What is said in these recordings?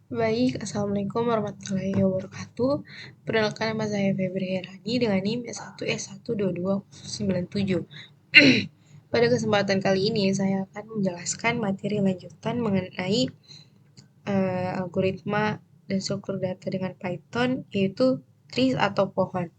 Baik, Assalamualaikum warahmatullahi wabarakatuh. Perkenalkan nama saya Febri Herani dengan NIM S1S12297. Pada kesempatan kali ini saya akan menjelaskan materi lanjutan mengenai algoritma dan struktur data dengan Python, yaitu trees atau pohon.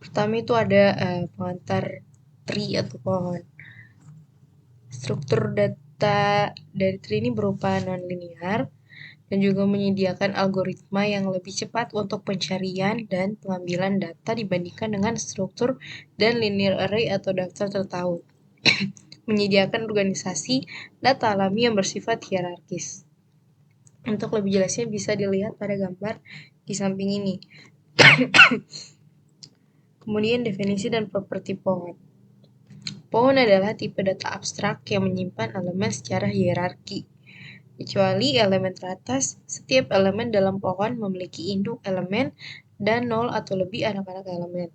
Pertama itu ada pengantar tree atau pohon. Struktur data dari tree ini berupa non-linear dan juga menyediakan algoritma yang lebih cepat untuk pencarian dan pengambilan data dibandingkan dengan struktur dan linear array atau daftar tertaut. Menyediakan organisasi data alami yang bersifat hierarkis. Untuk lebih jelasnya bisa dilihat pada gambar di samping ini. Kemudian definisi dan properti pohon. Pohon adalah tipe data abstrak yang menyimpan elemen secara hierarki. Kecuali elemen teratas, setiap elemen dalam pohon memiliki induk elemen dan 0 atau lebih anak-anak elemen.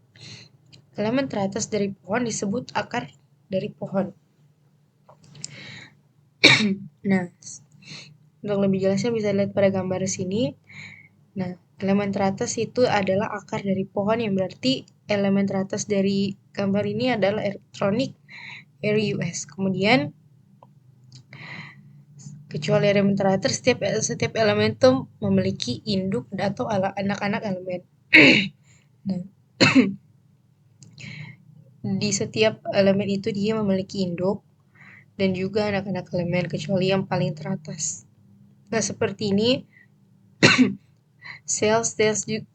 Elemen teratas dari pohon disebut akar dari pohon. Nah, untuk lebih jelasnya bisa lihat pada gambar sini. Nah, elemen teratas itu adalah akar dari pohon, yang berarti elemen teratas dari gambar ini adalah electronic RUS. Kemudian kecuali elemen teratas, setiap elemen itu memiliki induk atau anak-anak elemen. Nah, di setiap elemen itu dia memiliki induk dan juga anak-anak elemen, kecuali yang paling teratas. Nah, seperti ini, sales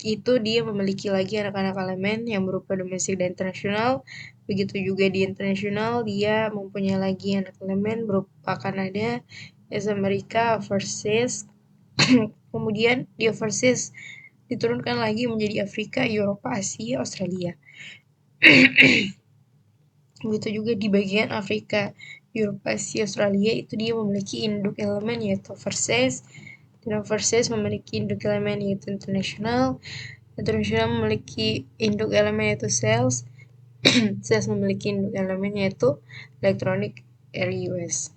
itu dia memiliki lagi anak-anak elemen yang berupa domestik dan internasional. Begitu juga di internasional, dia mempunyai lagi anak elemen berupa Kanada, Amerika, overseas. Kemudian di overseas diturunkan lagi menjadi Afrika, Eropa, Asia, Australia. Begitu juga di bagian Afrika, Eropa, Asia, Australia itu dia memiliki induk elemen yaitu overseas, dan overseas memiliki induk elemen yaitu internasional, internasional memiliki induk elemen yaitu sales, sales memiliki induk elemen yaitu electronic RUS.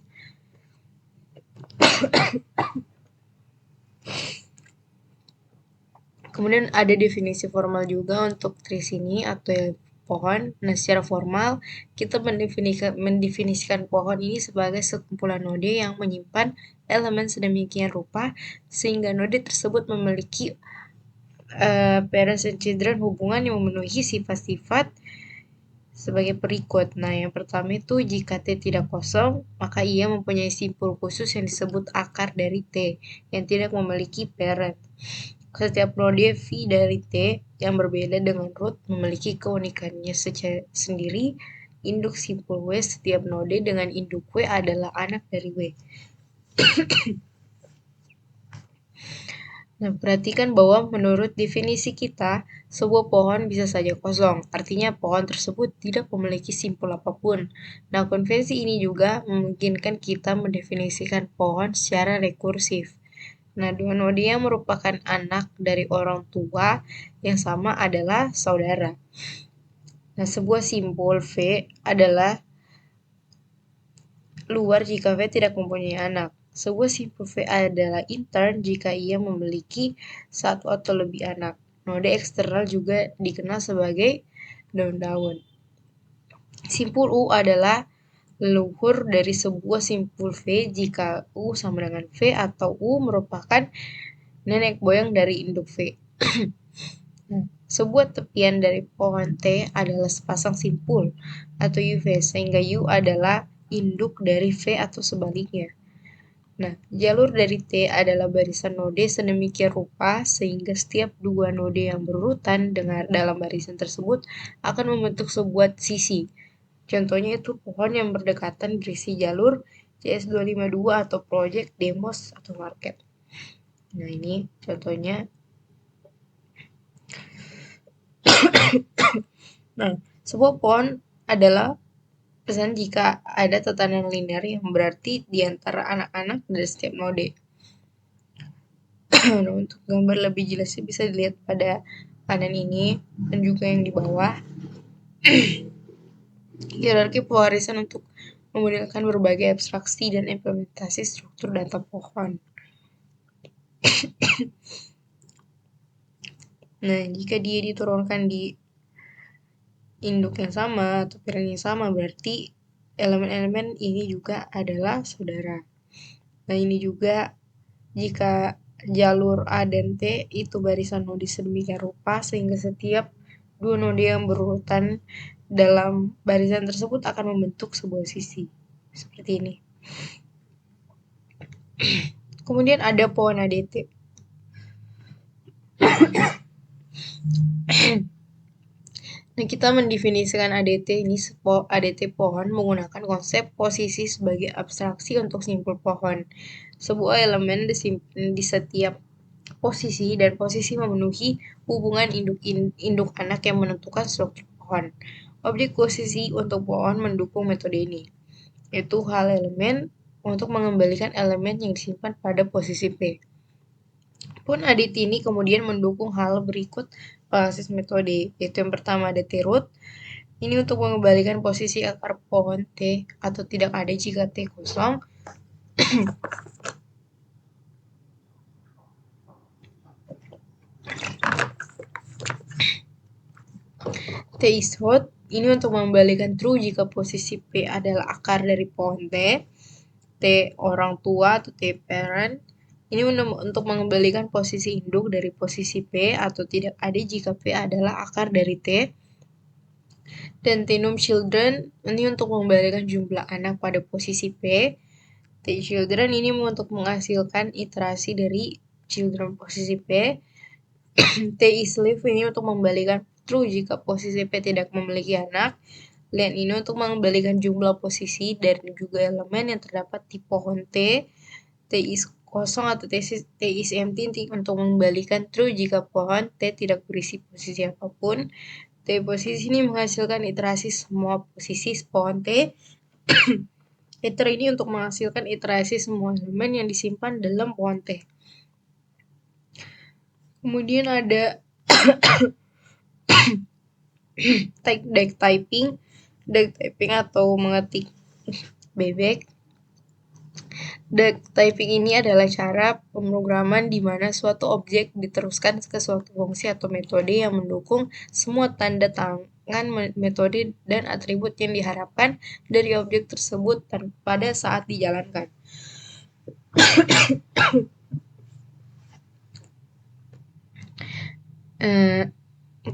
Kemudian ada definisi formal juga untuk trees ini atau pohon. Nah, secara formal kita mendefinisikan pohon ini sebagai sekumpulan node yang menyimpan elemen sedemikian rupa sehingga node tersebut memiliki parents and children hubungan yang memenuhi sifat-sifat sebagai berikut. Nah, yang pertama itu jika T tidak kosong, maka ia mempunyai simpul khusus yang disebut akar dari T yang tidak memiliki parent. Setiap node V dari T yang berbeda dengan root memiliki keunikannya sendiri. Induk simpul W setiap node dengan induk W adalah anak dari W. Nah, perhatikan bahwa menurut definisi kita, sebuah pohon bisa saja kosong, artinya pohon tersebut tidak memiliki simpul apapun. Nah, konvensi ini juga memungkinkan kita mendefinisikan pohon secara rekursif. Nah, dua node yang merupakan anak dari orang tua yang sama adalah saudara. Nah, sebuah simpul V adalah luar jika V tidak mempunyai anak. Sebuah simpul V adalah intern jika ia memiliki satu atau lebih anak. Node eksternal juga dikenal sebagai daun-daun. Simpul U adalah leluhur dari sebuah simpul V jika U sama dengan V atau U merupakan nenek moyang dari induk V. Nah, sebuah tepian dari pohon T adalah sepasang simpul atau UV, sehingga U adalah induk dari V atau sebaliknya. Nah, jalur dari T adalah barisan node sedemikian rupa sehingga setiap dua node yang berurutan dalam barisan tersebut akan membentuk sebuah sisi. Contohnya itu pohon yang berdekatan berisi jalur CS252 atau project, demos, atau market. Nah, ini contohnya. Nah, sebuah pohon adalah pesan jika ada tatanan linear yang berarti di antara anak-anak dari setiap node. Nah, untuk gambar lebih jelasnya bisa dilihat pada kanan ini dan juga yang di bawah. Hierarki pewarisan untuk memudahkan berbagai abstraksi dan implementasi struktur data pohon. Nah, jika dia diturunkan di induk yang sama atau parent yang sama, berarti elemen-elemen ini juga adalah saudara. Nah, ini juga jika jalur A dan T itu barisan node sedemikian rupa sehingga setiap dua node yang berurutan dalam barisan tersebut akan membentuk sebuah sisi. Seperti ini. Kemudian ada pohon ADT. Nah, kita mendefinisikan ADT ini ADT pohon menggunakan konsep posisi sebagai abstraksi untuk simpul pohon. Sebuah elemen disimpan di setiap posisi dan posisi memenuhi hubungan induk anak yang menentukan struktur pohon. Objek posisi untuk pohon mendukung metode ini, yaitu hal elemen untuk mengembalikan elemen yang disimpan pada posisi P. Pun ADT ini kemudian mendukung hal berikut basis metode, yaitu yang pertama ADT root. Ini untuk mengembalikan posisi akar pohon T atau tidak ada jika T kosong. T is root. Ini untuk mengembalikan true jika posisi P adalah akar dari pohon T. T orang tua atau T parent. Ini untuk mengembalikan posisi induk dari posisi P atau tidak ada jika P adalah akar dari T. Dan T num children ini untuk mengembalikan jumlah anak pada posisi P. T children ini untuk menghasilkan iterasi dari children posisi P. T is live ini untuk mengembalikan true jika posisi P tidak memiliki anak. Dan ini untuk mengembalikan jumlah posisi dan juga elemen yang terdapat di pohon T. T is kosong atau T is empty untuk mengembalikan true jika pohon T tidak berisi posisi apapun. T posisi ini menghasilkan iterasi semua posisi pohon T. Iter ini untuk menghasilkan iterasi semua elemen yang disimpan dalam pohon T. Kemudian ada deck typing atau mengetik bebek. Deck typing ini adalah cara pemrograman di mana suatu objek diteruskan ke suatu fungsi atau metode yang mendukung semua tanda tangan metode dan atribut yang diharapkan dari objek tersebut pada saat dijalankan.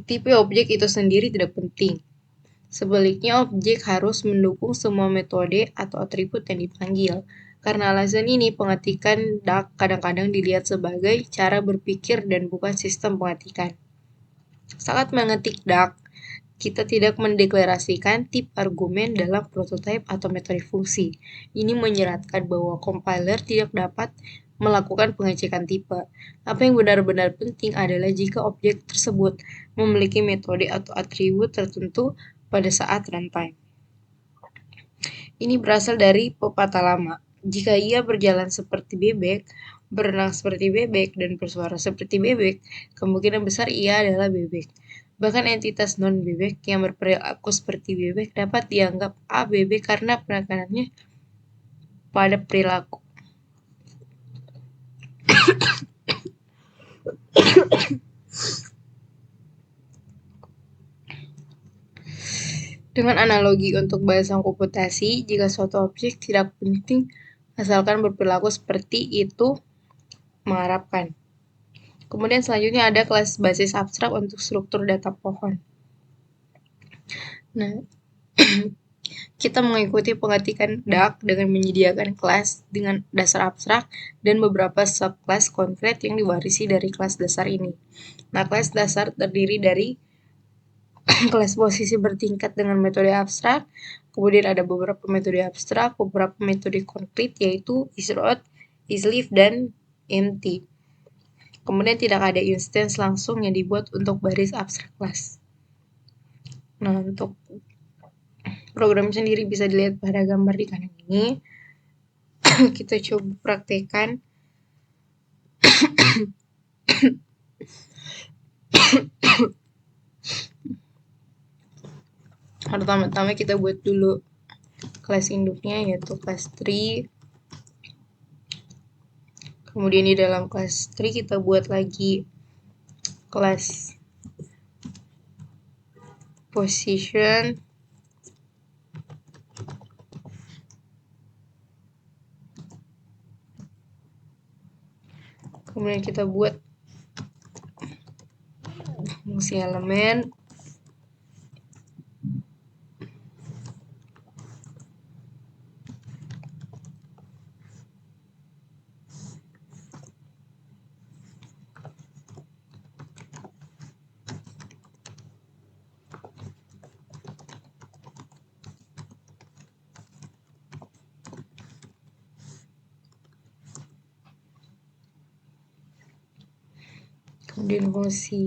Tipe objek itu sendiri tidak penting. Sebaliknya, objek harus mendukung semua metode atau atribut yang dipanggil. Karena alasan ini, pengetikan DAG kadang-kadang dilihat sebagai cara berpikir dan bukan sistem pengetikan. Saat mengetik DAG, kita tidak mendeklarasikan tip argumen dalam prototipe atau metode fungsi. Ini menyeratkan bahwa compiler tidak dapat melakukan pengecekan tipe. Apa yang benar-benar penting adalah jika objek tersebut memiliki metode atau atribut tertentu pada saat runtime. Ini berasal dari pepatah lama. Jika ia berjalan seperti bebek, berenang seperti bebek, dan bersuara seperti bebek, kemungkinan besar ia adalah bebek. Bahkan entitas non-bebek yang berperilaku seperti bebek dapat dianggap bebek karena penekanannya pada perilaku. Dengan analogi untuk bahasa komputasi, jika suatu objek tidak penting asalkan berperilaku seperti itu mengharapkan. Kemudian selanjutnya ada kelas basis abstrak untuk struktur data pohon. Nah, kita mengikuti pengetikan DAG dengan menyediakan kelas dengan dasar abstrak dan beberapa subclass konkret yang diwarisi dari kelas dasar ini. Nah, kelas dasar terdiri dari kelas posisi bertingkat dengan metode abstrak, kemudian ada beberapa metode abstrak, beberapa metode konkret yaitu isRoot, isLive, dan empty. Kemudian tidak ada instance langsung yang dibuat untuk baris abstrak kelas. Nah, untuk program sendiri bisa dilihat pada gambar di kanan ini. Kita coba praktekkan. Pertama-tama kita buat dulu kelas induknya, yaitu kelas tree. Kemudian di dalam kelas tree kita buat lagi kelas position. Kemudian kita buat fungsi elemen. Kemudian fungsi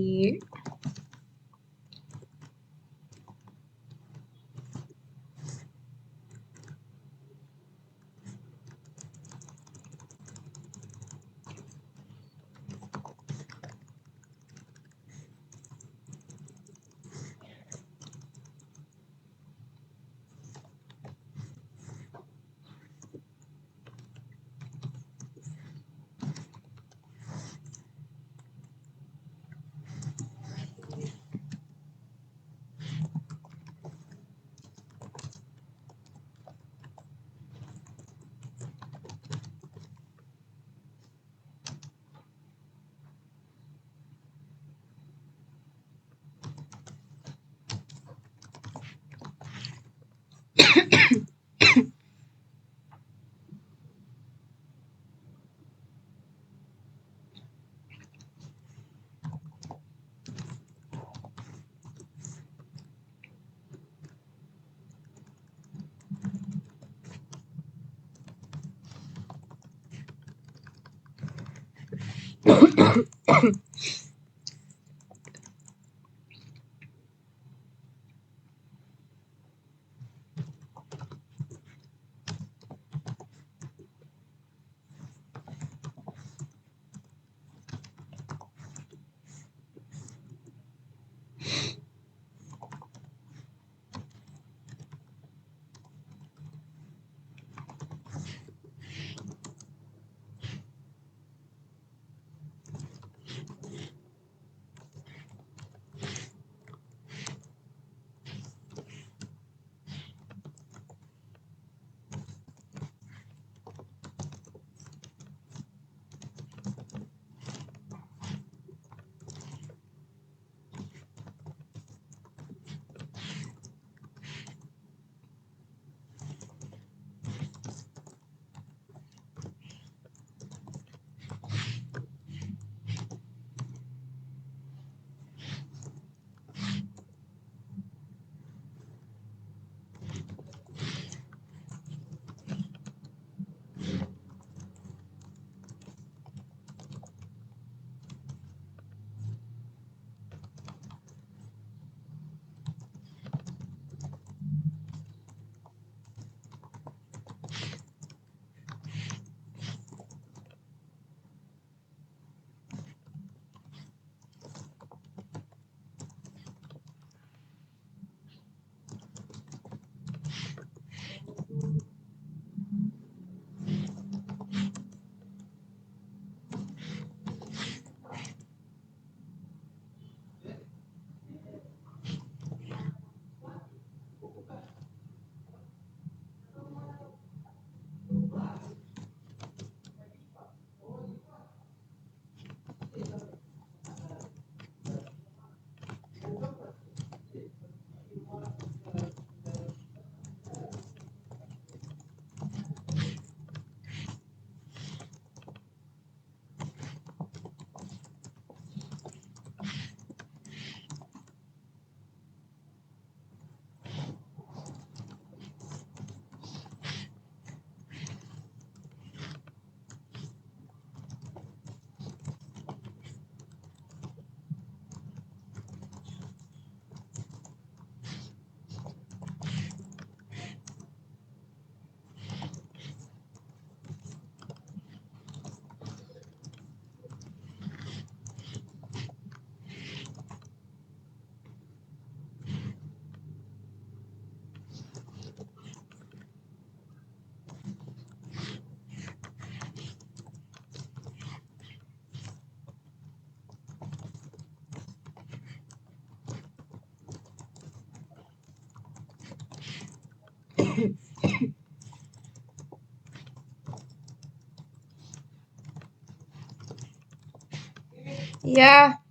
Ya.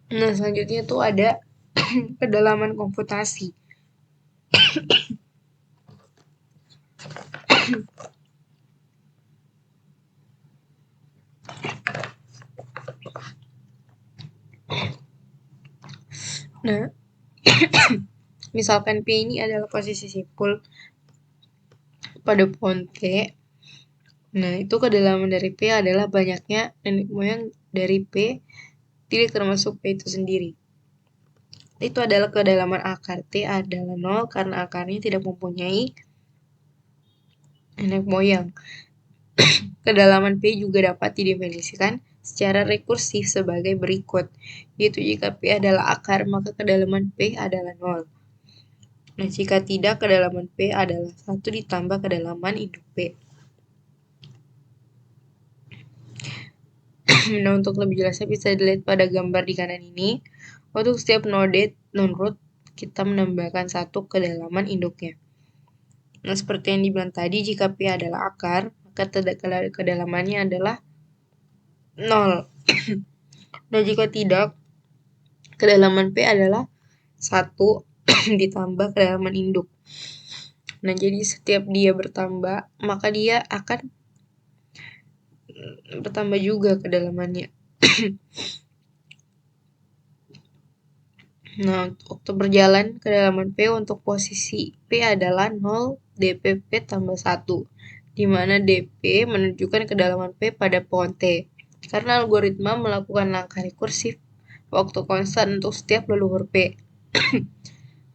Nah, selanjutnya tuh ada kedalaman komputasi. Nah, misalkan P ini adalah posisi simpul pada pohon T. Nah, itu kedalaman dari P adalah banyaknya nenek moyang dari P, tidak termasuk P itu sendiri. Itu adalah kedalaman akar. T adalah 0 karena akarnya tidak mempunyai nenek moyang. Kedalaman P juga dapat didefinisikan secara rekursif sebagai berikut, yaitu jika P adalah akar, maka kedalaman P adalah 0. Nah, jika tidak, kedalaman P adalah 1 ditambah kedalaman induk P. Nah, untuk lebih jelasnya bisa dilihat pada gambar di kanan ini. Untuk setiap node non-root, kita menambahkan 1 kedalaman induknya. Nah, seperti yang dibilang tadi, jika P adalah akar, maka kedalamannya adalah 0. Dan jika tidak, kedalaman P adalah 1 ditambah kedalaman induk. Nah, jadi setiap dia bertambah, maka dia akan bertambah juga kedalamannya. Nah, waktu berjalan kedalaman P untuk posisi P adalah 0 dpp tambah 1, di mana dp menunjukkan kedalaman P pada pohon T. Karena algoritma melakukan langkah rekursif waktu konstan untuk setiap leluhur P.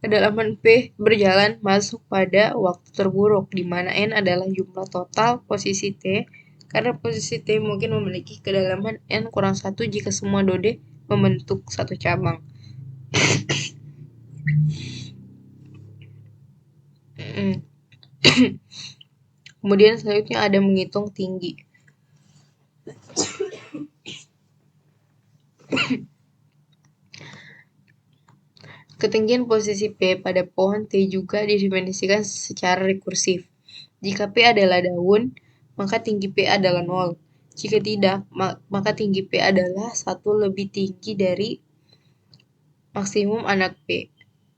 Kedalaman P berjalan masuk pada waktu terburuk, di mana N adalah jumlah total posisi T, karena posisi T mungkin memiliki kedalaman N kurang 1 jika semua node membentuk satu cabang. Kemudian selanjutnya ada menghitung tinggi. Ketinggian posisi P pada pohon T juga didefinisikan secara rekursif. Jika P adalah daun, maka tinggi P adalah 0. Jika tidak, maka tinggi P adalah 1 lebih tinggi dari maksimum anak P.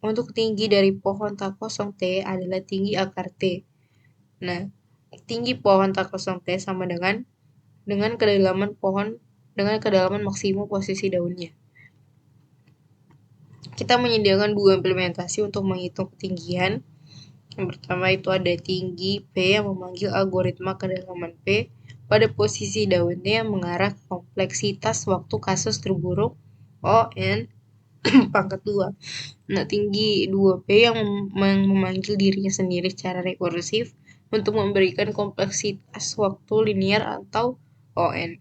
Untuk tinggi dari pohon tak kosong T adalah tinggi akar T. Nah, tinggi pohon tak kosong T sama dengan kedalaman pohon dengan kedalaman maksimum posisi daunnya. Kita menyediakan 2 implementasi untuk menghitung ketinggian. Yang pertama itu ada tinggi P yang memanggil algoritma kedalaman P pada posisi daunnya yang mengarah ke kompleksitas waktu kasus terburuk ON pangkat 2. Nah, tinggi 2P yang memanggil dirinya sendiri secara rekursif untuk memberikan kompleksitas waktu linear atau ON.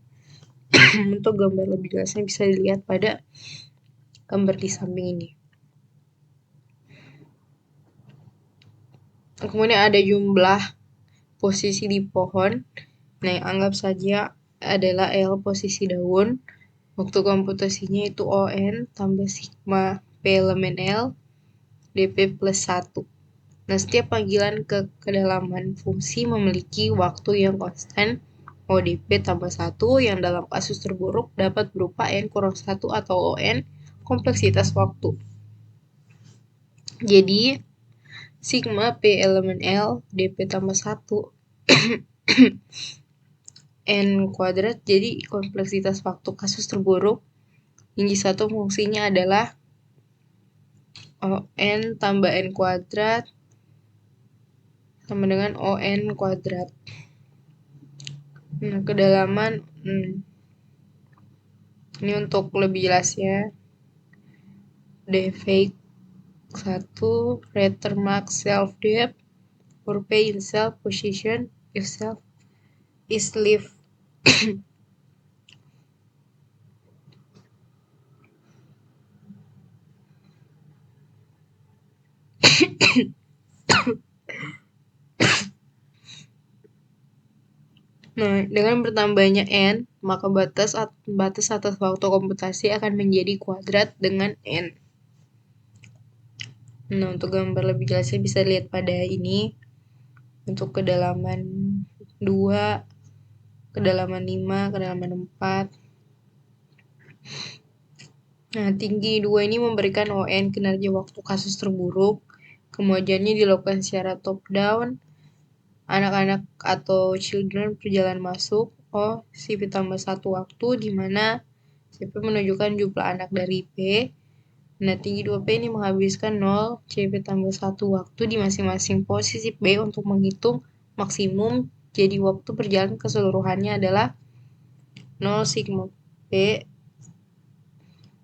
Untuk gambar lebih jelasnya bisa dilihat pada gambar di samping ini. Kemudian ada jumlah posisi di pohon. Nah, anggap saja adalah L posisi daun. Waktu komputasinya itu ON tambah sigma P elemen L. dp plus 1. Nah, setiap panggilan ke kedalaman fungsi memiliki waktu yang konstan ODP tambah 1 yang dalam kasus terburuk dapat berupa N kurang 1 atau ON kompleksitas waktu. Jadi, sigma P elemen L dp tambah 1 N kuadrat, jadi kompleksitas waktu kasus terburuk tinggi 1 fungsinya adalah ON tambah N kuadrat sama dengan ON kuadrat. Nah, kedalaman ini untuk lebih jelasnya Defect 1 Return self depth or pay in self position if self is live. Nah, dengan bertambahnya N, maka batas atas waktu komputasi akan menjadi kuadrat dengan N. Nah, untuk gambar lebih jelasnya bisa lihat pada ini. Untuk kedalaman 2, kedalaman 5, kedalaman 4. Nah, tinggi 2 ini memberikan ON kinerja waktu kasus terburuk. Kemudiannya dilakukan secara top down. Anak-anak atau children berjalan masuk CP tambah 1 waktu, di mana CP menunjukkan jumlah anak dari P. Nah, tinggi 2P ini menghabiskan 0 CP tambah 1 waktu di masing-masing posisi P untuk menghitung maksimum. Jadi waktu berjalan keseluruhannya adalah 0 sigma P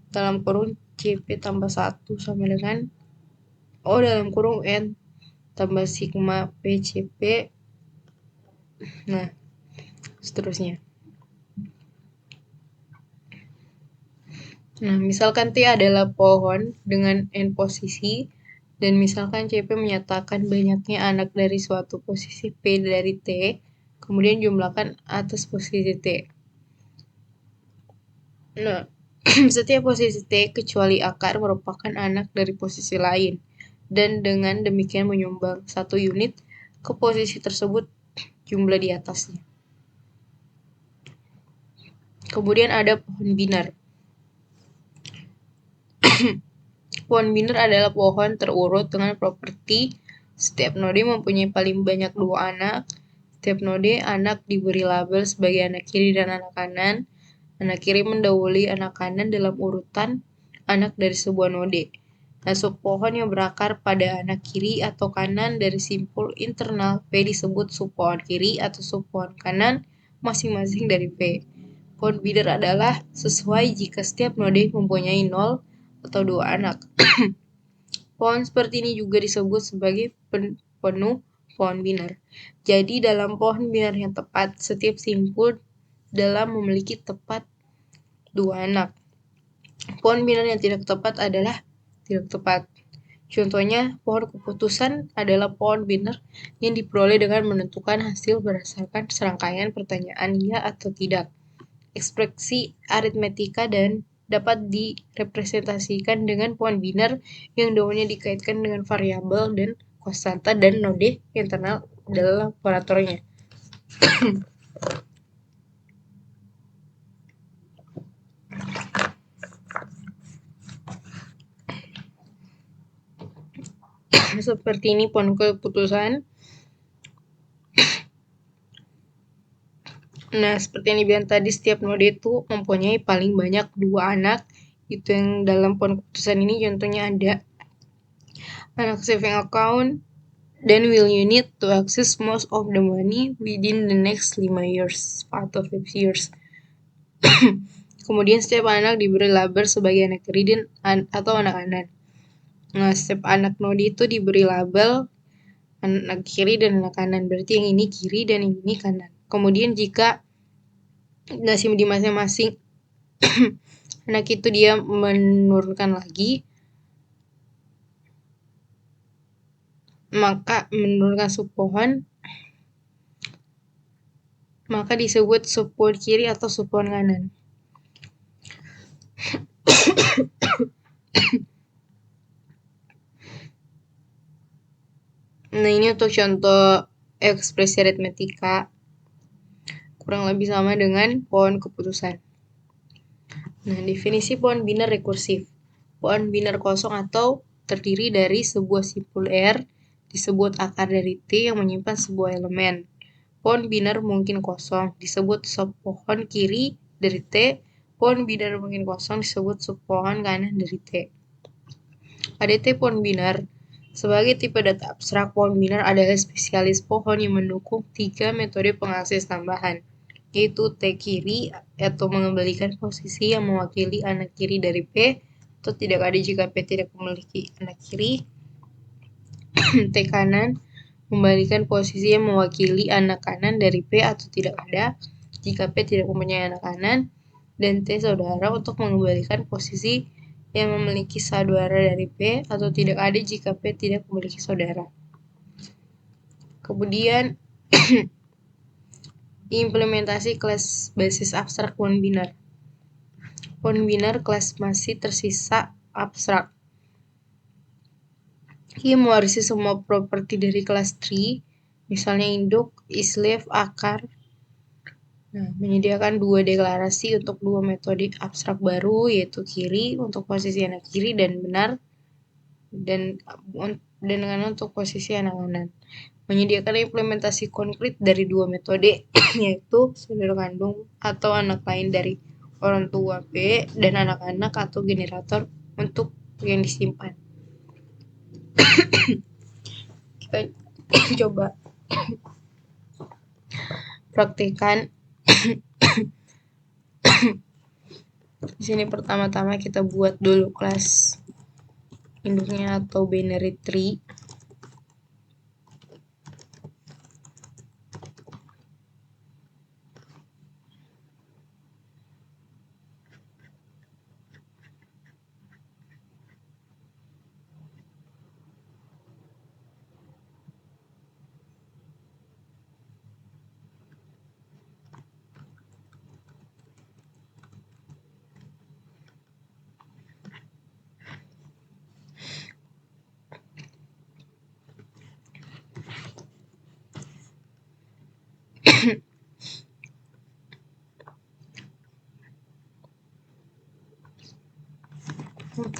dalam kurung CP tambah 1 sama dengan dalam kurung N tambah sigma PCP. Nah, seterusnya. Nah, misalkan T adalah pohon dengan N posisi, dan misalkan CP menyatakan banyaknya anak dari suatu posisi P dari T, kemudian jumlahkan atas posisi T. Nah, setiap posisi T kecuali akar merupakan anak dari posisi lain, dan dengan demikian menyumbang 1 unit ke posisi tersebut jumlah di atasnya. Kemudian ada pohon binar. Pohon binar adalah pohon terurut dengan properti setiap node mempunyai paling banyak 2 anak. Setiap node anak diberi label sebagai anak kiri dan anak kanan. Anak kiri mendahului anak kanan dalam urutan anak dari sebuah node. Nah, subpohon yang berakar pada anak kiri atau kanan dari simpul internal P disebut subpohon kiri atau subpohon kanan masing-masing dari P. Pohon binar adalah sesuai jika setiap node mempunyai 0 atau 2 anak. Pohon seperti ini juga disebut sebagai penuh pohon binar. Jadi dalam pohon binar yang tepat, setiap simpul dalam memiliki tepat 2 anak. Pohon binar yang tidak tepat adalah tidak tepat. Contohnya, pohon keputusan adalah pohon binar yang diperoleh dengan menentukan hasil berdasarkan serangkaian pertanyaan ya atau tidak. Ekspresi aritmetika dan dapat direpresentasikan dengan pohon binar yang daunnya dikaitkan dengan variabel dan konstanta dan node internal dalam operatornya. Seperti ini pohon keputusan. Nah, seperti yang dibilang tadi, setiap node itu mempunyai paling banyak 2 anak. Itu yang dalam pohon keputusan ini contohnya ada anak saving account, then will you need to access most of the money within the next 5 years atau 5 years. Kemudian setiap anak diberi label sebagai anak kiri atau anak kanan. Nah, setiap anak node itu diberi label anak kiri dan anak kanan. Berarti yang ini kiri dan yang ini kanan. Kemudian jika di masing-masing anak itu dia menurunkan lagi, maka menurunkan subpohon, maka disebut subpohon kiri atau subpohon kanan. Nah, ini untuk contoh ekspresi aritmetika. Kurang lebih sama dengan pohon keputusan. Nah, definisi pohon biner rekursif. Pohon biner kosong atau terdiri dari sebuah simpul R disebut akar dari T yang menyimpan sebuah elemen. Pohon biner mungkin kosong disebut subpohon kiri dari T. Pohon biner mungkin kosong disebut subpohon kanan dari T. ADT pohon biner. Sebagai tipe data abstrak, pohon biner adalah spesialis pohon yang mendukung 3 metode pengakses tambahan, yaitu T kiri atau mengembalikan posisi yang mewakili anak kiri dari P atau tidak ada jika P tidak memiliki anak kiri. T kanan membalikan posisi yang mewakili anak kanan dari P atau tidak ada jika P tidak mempunyai anak kanan. Dan T saudara untuk mengembalikan posisi yang memiliki saudara dari P atau tidak ada jika P tidak memiliki saudara. Kemudian implementasi kelas basis abstrak pohon biner. Pohon biner kelas masih tersisa abstrak. Ia mewarisi semua properti dari kelas tree, misalnya induk, isleaf, akar. Nah, menyediakan 2 deklarasi untuk 2 metode abstrak baru, yaitu kiri untuk posisi anak kiri dan benar, dan kanan untuk posisi anak kanan. Menyediakan implementasi konkret dari 2 metode, yaitu saudara kandung atau anak lain dari orang tua P dan anak-anak atau generator untuk yang disimpan. Kita coba praktikkan. Di sini pertama-tama kita buat dulu kelas induknya atau binary tree.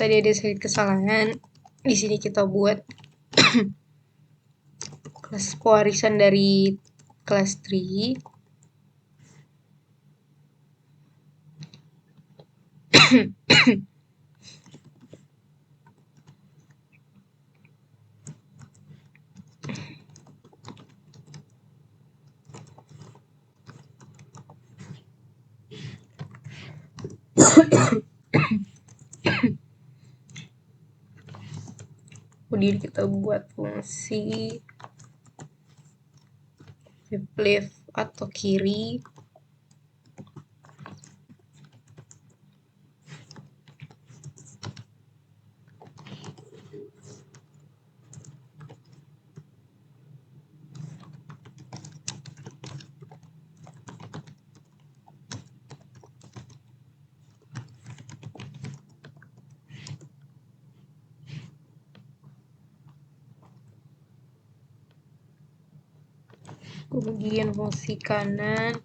Tadi ada sedikit kesalahan. Di sini kita buat kelas pewarisan dari kelas tree. Kemudian kita buat fungsi left atau kiri. Kemudian fungsi kanan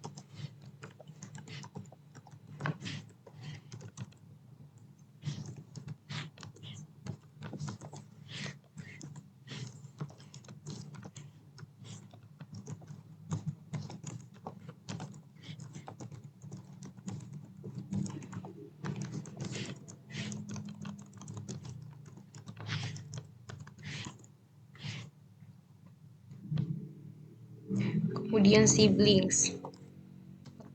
kemudian siblings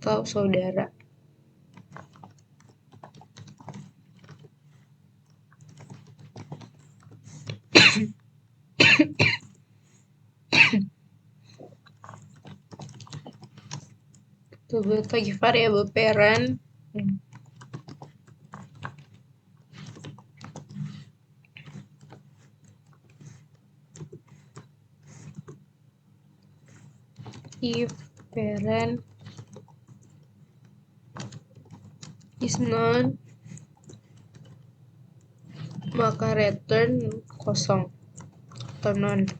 atau saudara. Kita bagi variabel parent. If parent is known, maka return kosong atau non.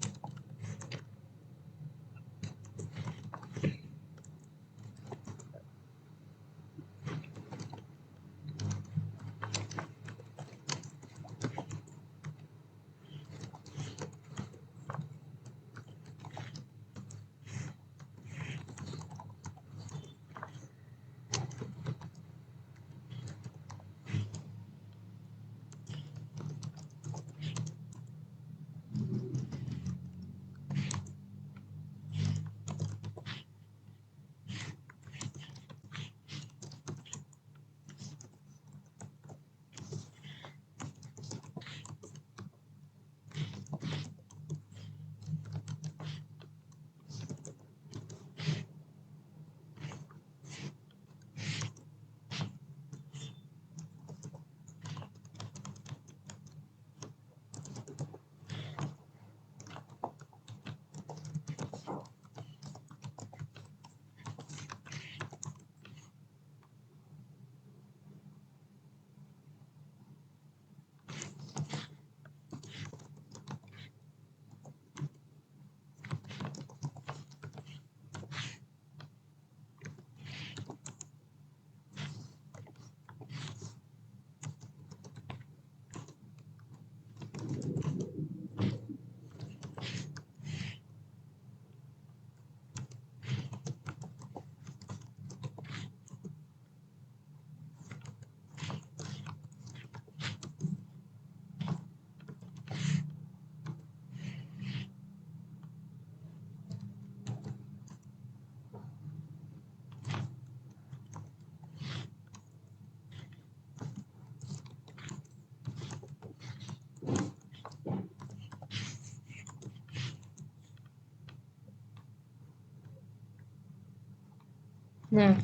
Nah,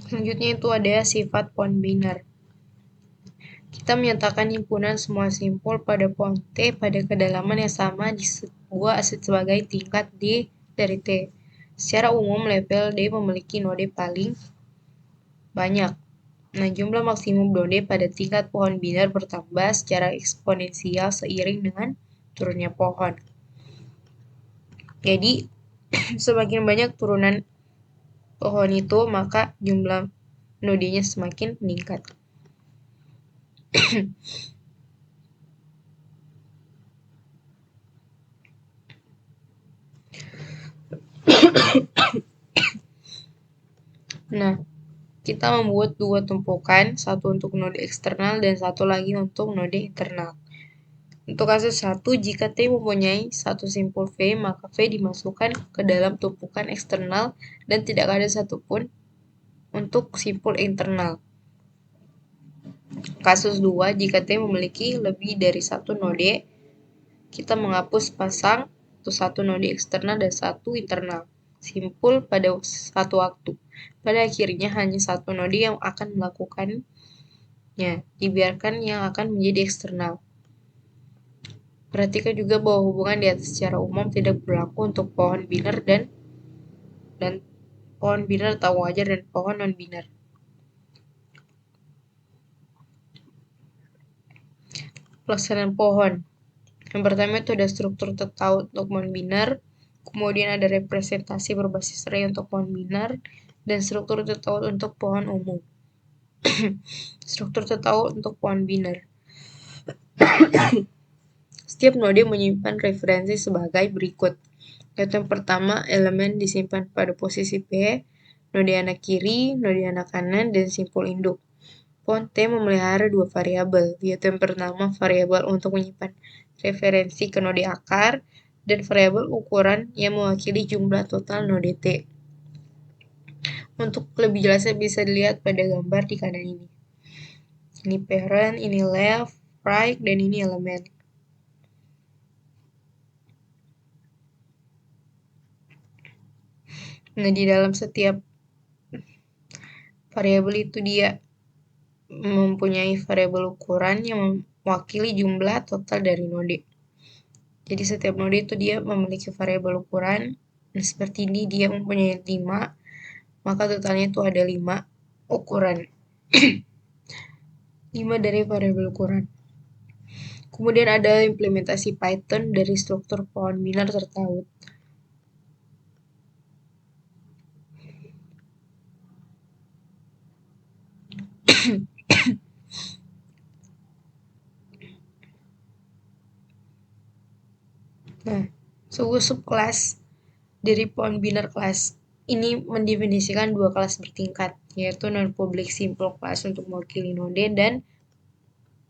selanjutnya itu ada sifat pohon biner. Kita menyatakan himpunan semua simpul pada pohon T pada kedalaman yang sama di sebuah aset sebagai tingkat D dari T. Secara umum, level D memiliki node paling banyak. Nah, jumlah maksimum node pada tingkat pohon biner bertambah secara eksponensial seiring dengan turunnya pohon. Jadi, semakin banyak turunan pohon itu, maka jumlah nodenya semakin meningkat. Nah, kita membuat dua tumpukan, satu untuk node eksternal dan satu lagi untuk node internal. Untuk kasus 1, jika T mempunyai satu simpul V, maka V dimasukkan ke dalam tumpukan eksternal dan tidak ada satupun untuk simpul internal. Kasus 2, jika T memiliki lebih dari satu node, kita menghapus pasang untuk satu node eksternal dan satu internal simpul pada satu waktu. Pada akhirnya hanya satu node yang akan melakukannya, dibiarkan yang akan menjadi eksternal. Perhatikan juga bahwa hubungan di atas secara umum tidak berlaku untuk pohon biner dan pohon biner atau wajar dan pohon non-biner. Pelaksanaan pohon. Yang pertama itu ada struktur tertaut untuk pohon biner, kemudian ada representasi berbasis array untuk pohon biner, dan struktur tertaut untuk pohon umum. Struktur tertaut untuk pohon biner. Setiap node menyimpan referensi sebagai berikut. Yaitu yang pertama, elemen disimpan pada posisi P, node anak kiri, node anak kanan, dan simpul induk. Pohon T memelihara dua variabel, yaitu yang pertama variabel untuk menyimpan referensi ke node akar, dan variabel ukuran yang mewakili jumlah total node T. Untuk lebih jelasnya bisa dilihat pada gambar di kanan ini. Ini parent, ini left, right, dan ini elemen. Nah, di dalam setiap variabel itu dia mempunyai variabel ukuran yang mewakili jumlah total dari node. Jadi setiap node itu dia memiliki variabel ukuran. Nah, seperti ini dia mempunyai 5, maka totalnya itu ada 5 ukuran. 5 dari variabel ukuran. Kemudian ada implementasi Python dari struktur pohon biner tertaut. Nah, sebuah subkelas dari pohon biner kelas ini mendefinisikan dua kelas bertingkat, yaitu non-public simple class untuk mewakili node dan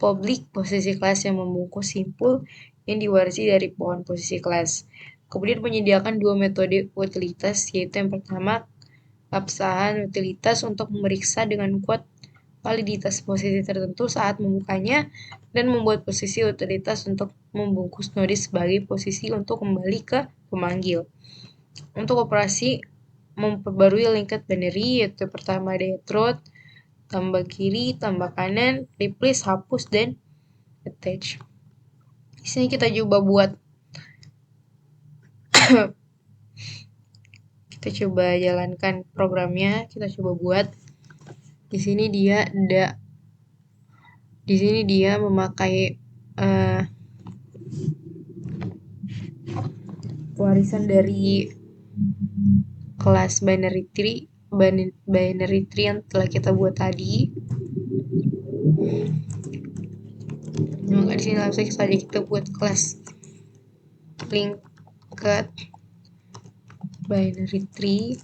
public posisi kelas yang membungkus simpul yang diwarisi dari pohon posisi kelas. Kemudian menyediakan dua metode utilitas, yaitu yang pertama keabsahan utilitas untuk memeriksa dengan kuat validitas posisi tertentu saat membukanya, dan membuat posisi utilitas untuk membungkus node sebagai posisi untuk kembali ke pemanggil. Untuk operasi memperbarui linked binary, yaitu pertama ada root, tambah kiri, tambah kanan, replace, hapus, dan attach. Di sini kita coba buat kita coba jalankan programnya, kita coba buat. Di sini dia memakai warisan dari kelas binary tree yang telah kita buat tadi. Maka di sini langsung saja kita buat kelas linked binary tree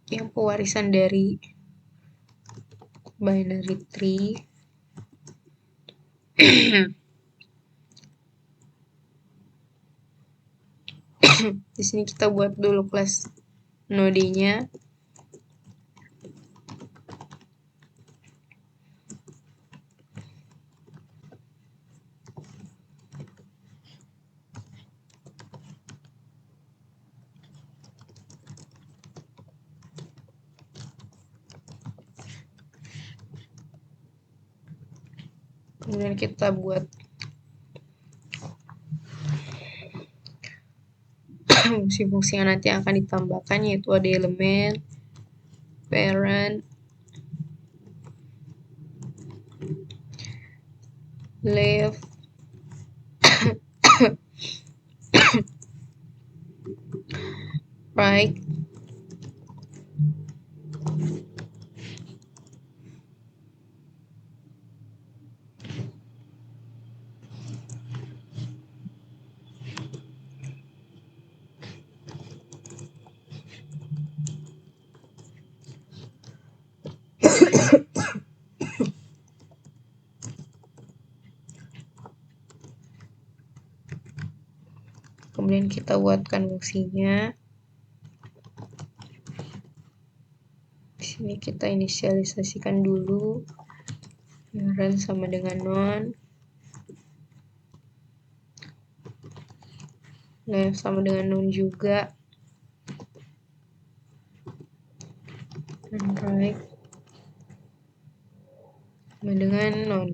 yang pewarisan dari binary tree. Di sini kita buat dulu kelas node-nya. Kemudian kita buat fungsi-fungsi yang nanti akan ditambahkan, yaitu ada elemen, parent, left, right, kemudian kita buatkan fungsinya. Di sini kita inisialisasikan dulu, parent sama dengan non, left sama dengan non juga, dan right sama dengan non.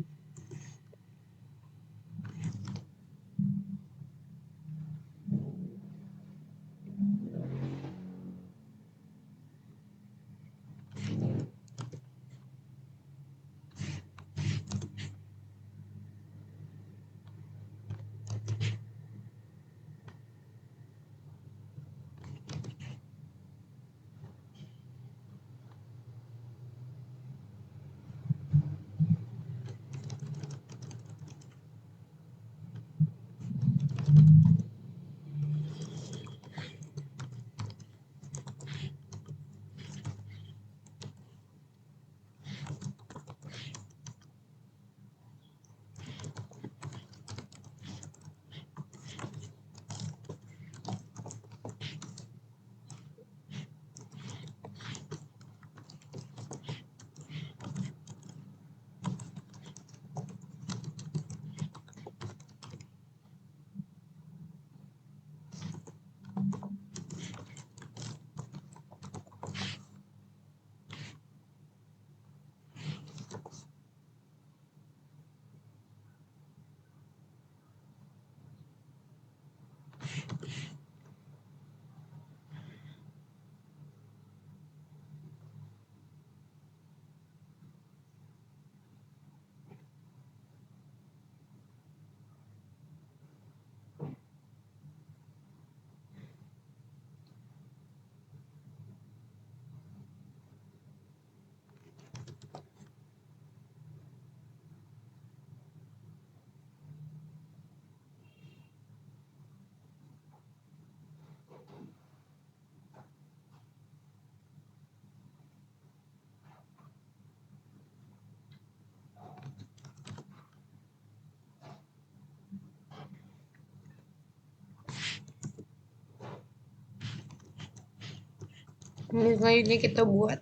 Kemudian selanjutnya kita buat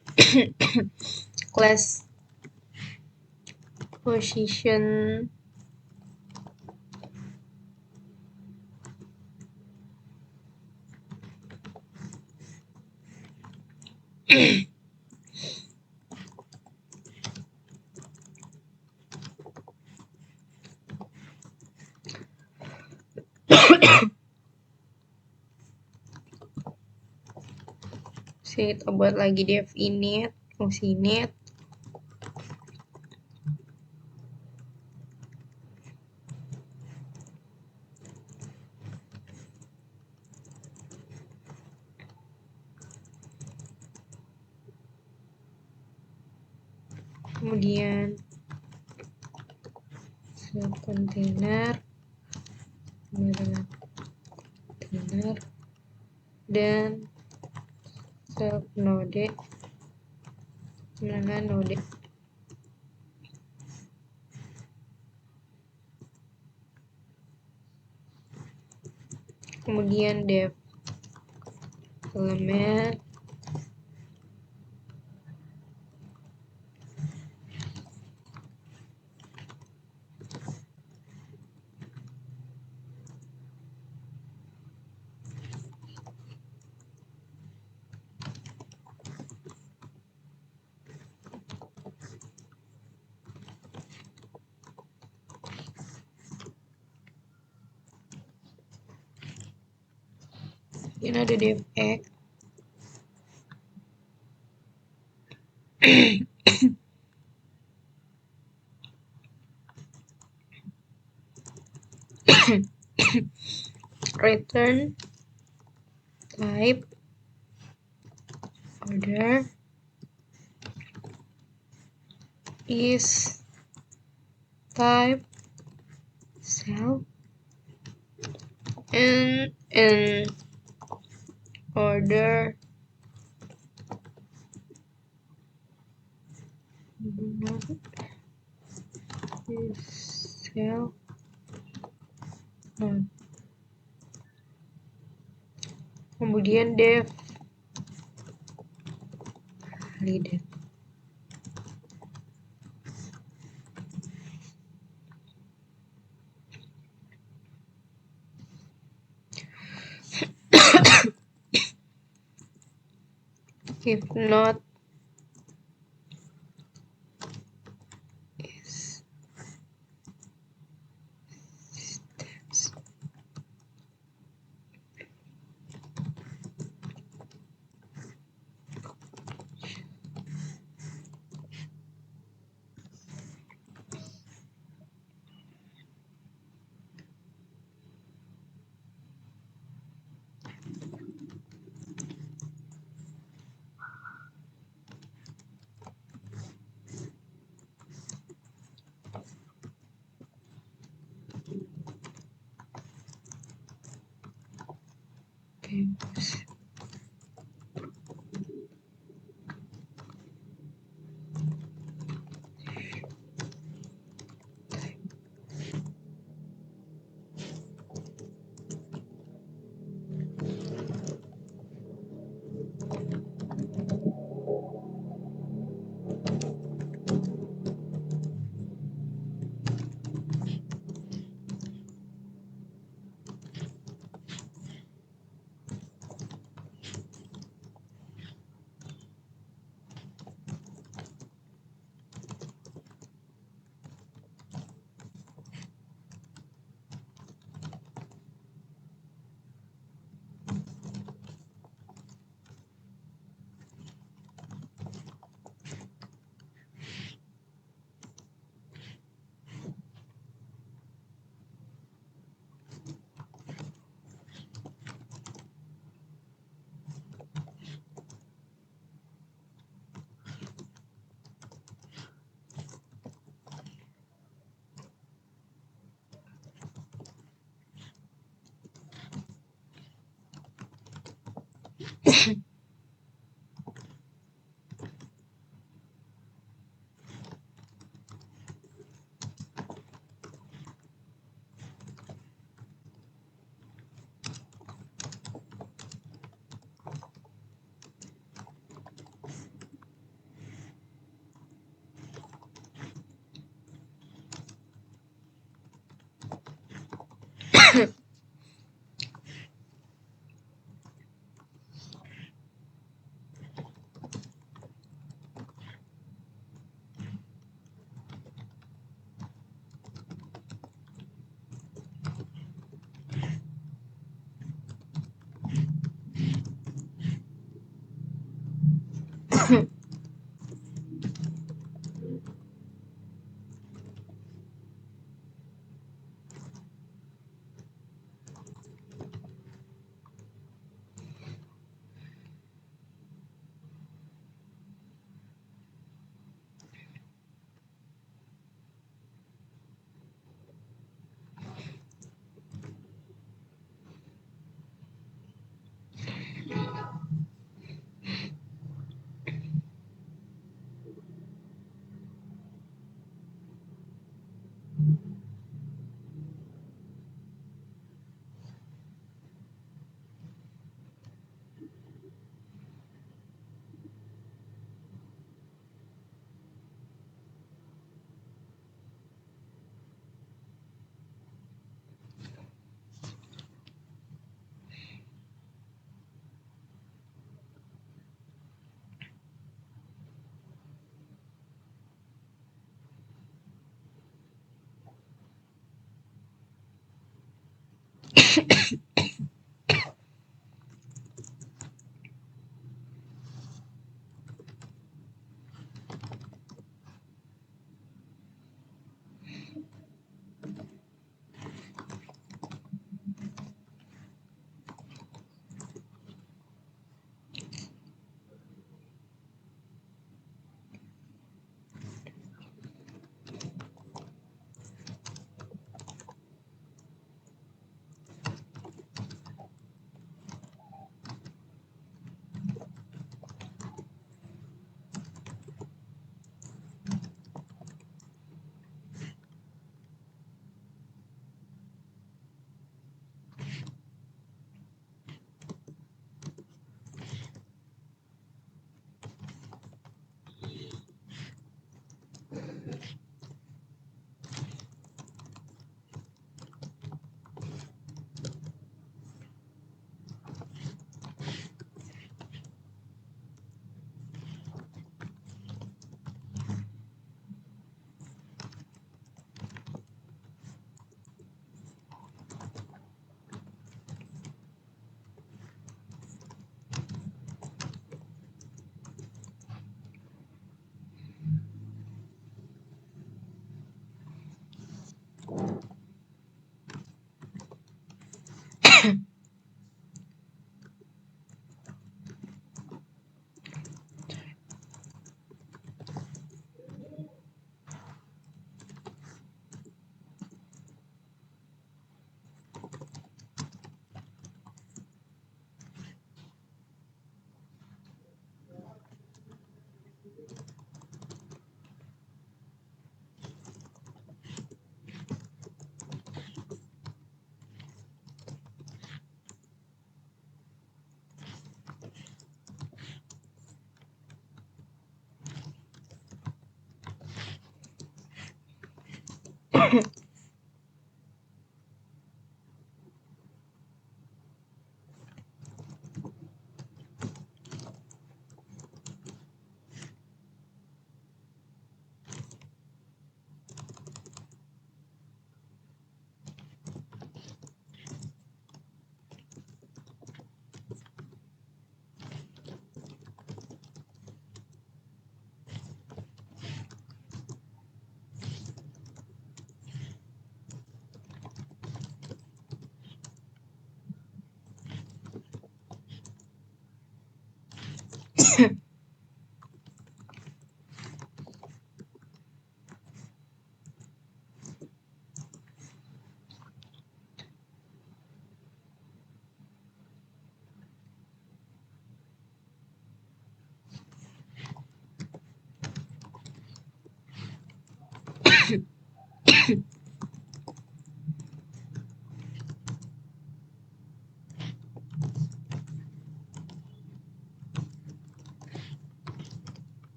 class position kita buat lagi def init, fungsi init, kemudian sub container, dan sub node dengan node. Kemudian def elemen, Ini ada def X. Return type order is type cell and in order is cell not. Kemudian def validate. If not is steps. Okay.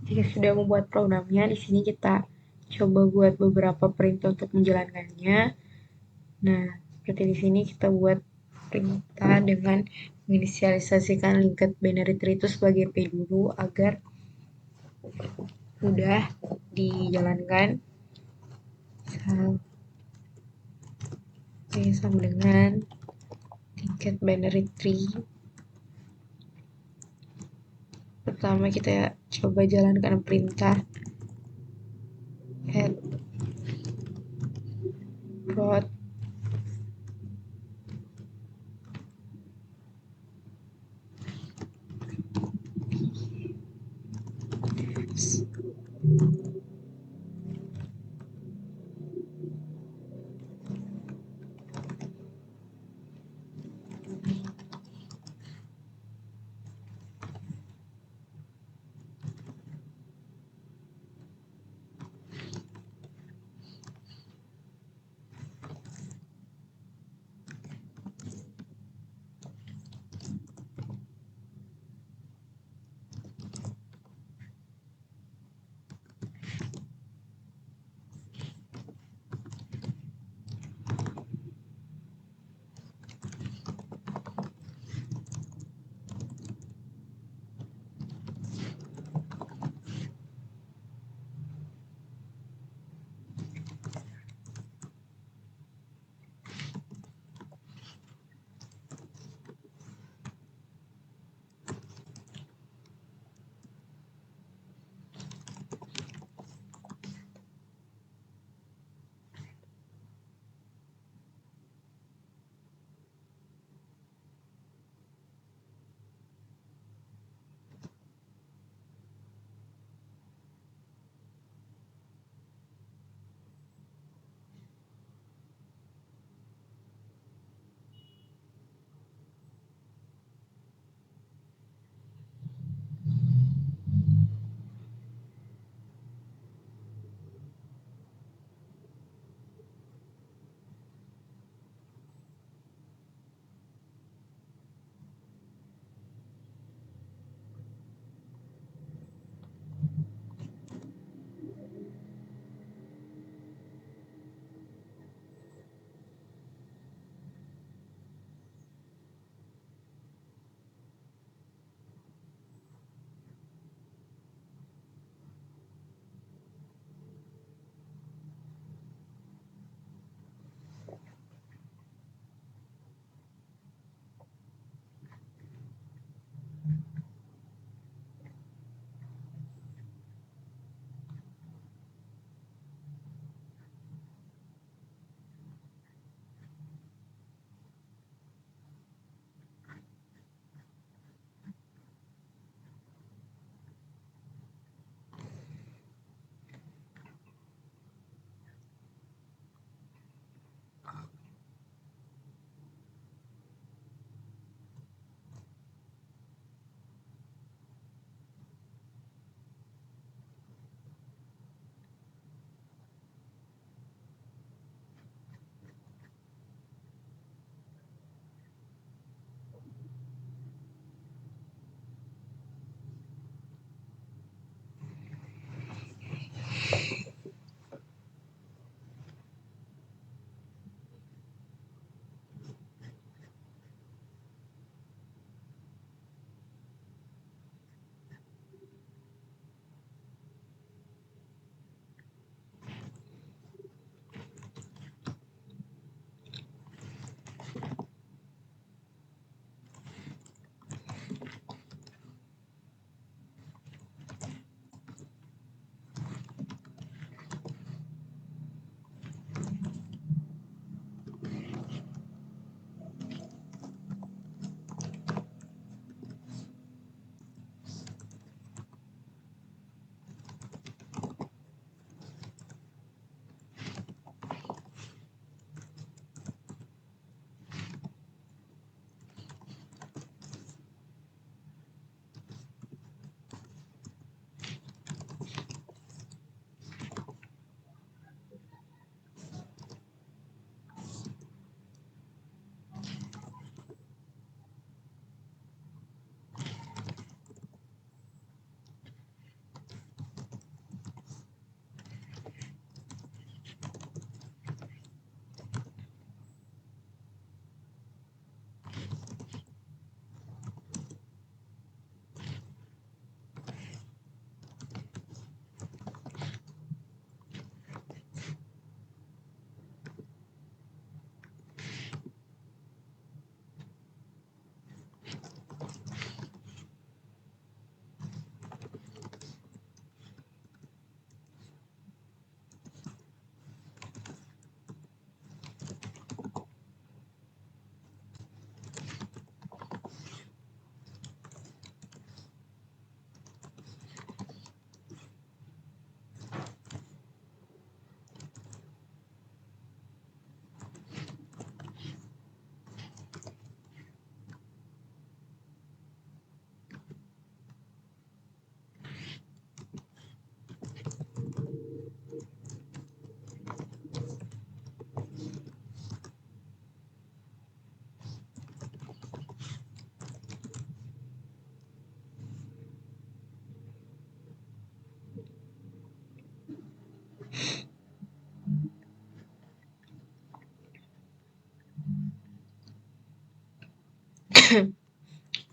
Jika sudah membuat programnya, di sini kita coba buat beberapa perintah untuk menjalankannya. Nah, seperti di sini kita buat perintah dengan menginisialisasikan linked binary tree itu sebagai P dulu agar mudah dijalankan. Sama dengan linked binary tree. Pertama kita coba jalankan perintah add prod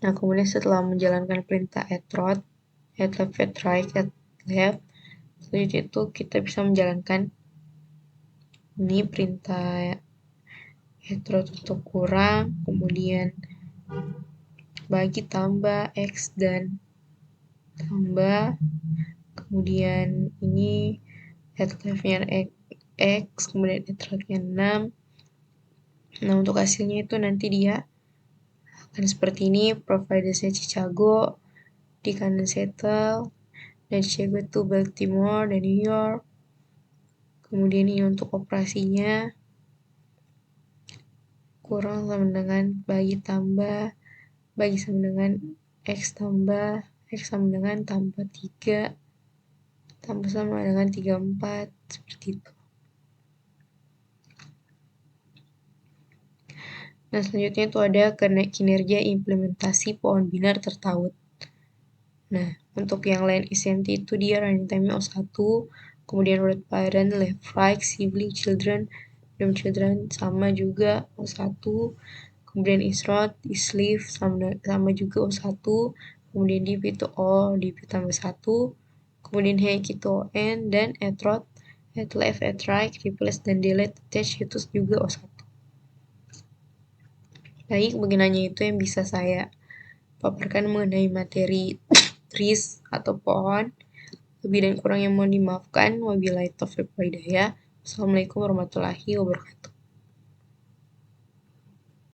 Nah, kemudian setelah menjalankan perintah add right, add left, add right, add left, selanjutnya itu kita bisa menjalankan ini perintah add right untuk kurang, kemudian bagi tambah X dan tambah, kemudian ini add left-nya X, kemudian add right-nya 6. Nah, untuk hasilnya itu nanti dia akan seperti ini. Providersnya Chicago, di kanan Seattle, dan Chicago itu Baltimore dan New York. Kemudian ini untuk operasinya, kurang sama dengan bagi tambah, bagi sama dengan X tambah, X sama dengan tambah 3, tambah sama dengan 34, seperti itu. Nah, selanjutnya itu ada kinerja implementasi pohon binar tertaut. Nah, untuk yang line isenti itu dia running time-nya O1, kemudian root parent, left, right, sibling, children, dom children sama juga O1, kemudian is root, is leave sama juga O1, kemudian div itu O, div tambah 1, kemudian hake itu ON, dan add root, add left, add right, replace, dan delete attach itu juga O1. Baik, begini itu yang bisa saya paparkan mengenai materi trees atau pohon. Lebih dan kurang yang mohon dimaafkan. Wabillahi taufiq wal hidayah. Assalamualaikum warahmatullahi wabarakatuh.